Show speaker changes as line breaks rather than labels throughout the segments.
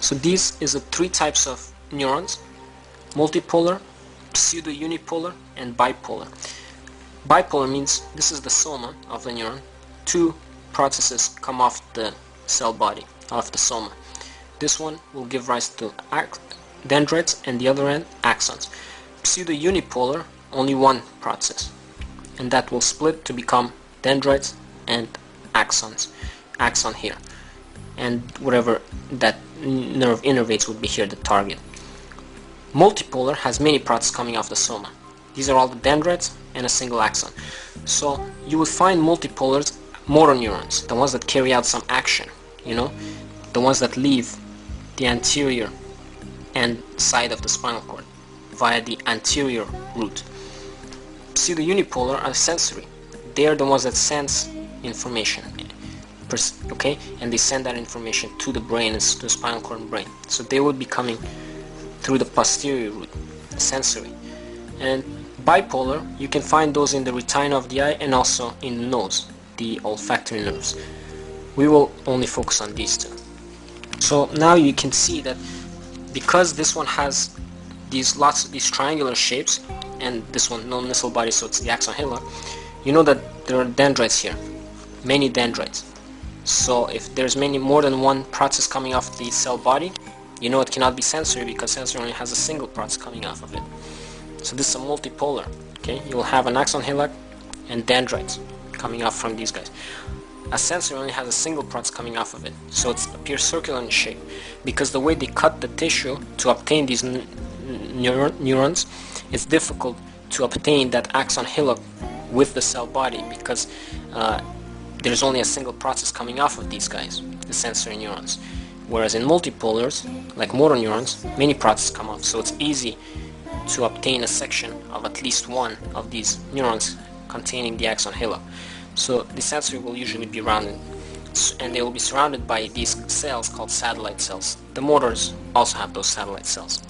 So these is the three types of neurons: multipolar, pseudo-unipolar, and bipolar. Bipolar means this is the soma of the neuron. Two processes come off the cell body, off the soma. This one will give rise to dendrites, and the other end axons. Pseudo-unipolar, only one process, and that will split to become dendrites and axons. Axon here, and whatever that nerve innervates would be here, the target. Multipolar has many processes coming off the soma. These are all the dendrites and a single axon. So you will find multipolars motor neurons, the ones that carry out some action, the ones that leave the anterior and side of the spinal cord via the anterior root. Pseudo-unipolar are sensory. They are the ones that sense information, okay, and they send that information to the brain, to the spinal cord and brain. So they would be coming through the posterior root, sensory. And bipolar, you can find those in the retina of the eye and also in the nose, the olfactory nerves. We will only focus on these two. So now you can see that because this one has lots of these triangular shapes, and this one no missile body, so it's the axon hillock, you know that there are dendrites here, many dendrites. So if there's more than one process coming off the cell body, you know it cannot be sensory, because sensory only has a single process coming off of it. So this is a multipolar. Okay, you will have an axon hillock and dendrites coming off from these guys. A sensory only has a single process coming off of it, so it appears circular in shape, because the way they cut the tissue to obtain these neurons, it's difficult to obtain that axon hillock with the cell body, because there's only a single process coming off of these guys, the sensory neurons. Whereas in multipolars, like motor neurons, many processes come off, so it's easy to obtain a section of at least one of these neurons containing the axon hillock. So the sensory will usually be rounded, and they will be surrounded by these cells called satellite cells. The motors also have those satellite cells.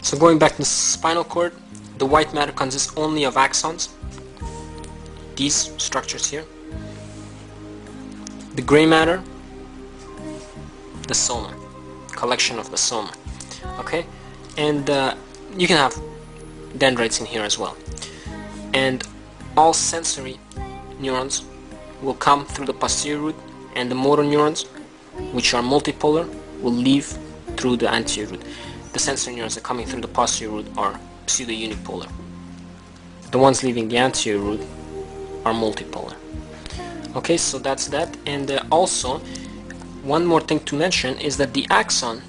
So going back to the spinal cord, the white matter consists only of axons, these structures here. The gray matter, the soma, collection of the soma. Okay, and you can have dendrites in here as well. And all sensory neurons will come through the posterior root, and the motor neurons, which are multipolar, will leave through the anterior root. The sensory neurons that are coming through the posterior root are pseudo-unipolar. The ones leaving the anterior root are multipolar. Okay, so that's that. And also, one more thing to mention is that the axon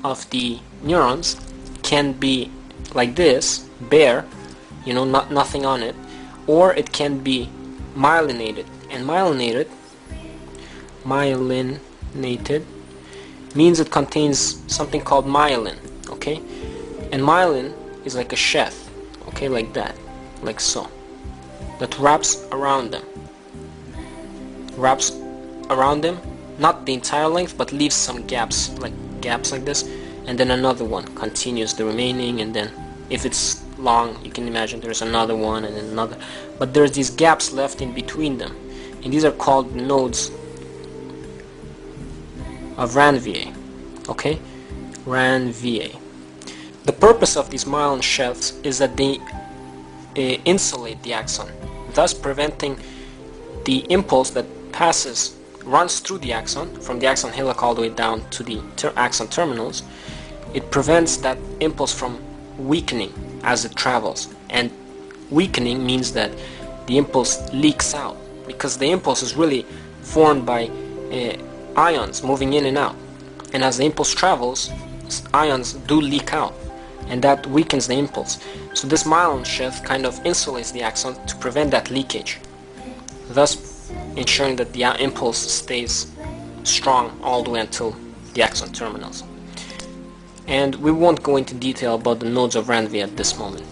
of the neurons can be like this, bare, nothing on it, or it can be myelinated. And myelinated means it contains something called myelin, okay? And myelin is like a sheath, okay, like that, like so, that wraps around them, not the entire length, but leaves some gaps like this, and then another one continues the remaining, and then if it's long, you can imagine there's another one and then another, but there's these gaps left in between them, and these are called nodes of Ranvier. Okay, Ranvier. The purpose of these myelin sheaths is that they insulate the axon, thus preventing the impulse that runs through the axon, from the axon hillock all the way down to the axon terminals. It prevents that impulse from weakening as it travels, and weakening means that the impulse leaks out, because the impulse is really formed by ions moving in and out, and as the impulse travels, ions do leak out, and that weakens the impulse. So this myelin sheath kind of insulates the axon to prevent that leakage, thus ensuring that the impulse stays strong all the way until the axon terminals. And we won't go into detail about the nodes of Ranvier at this moment.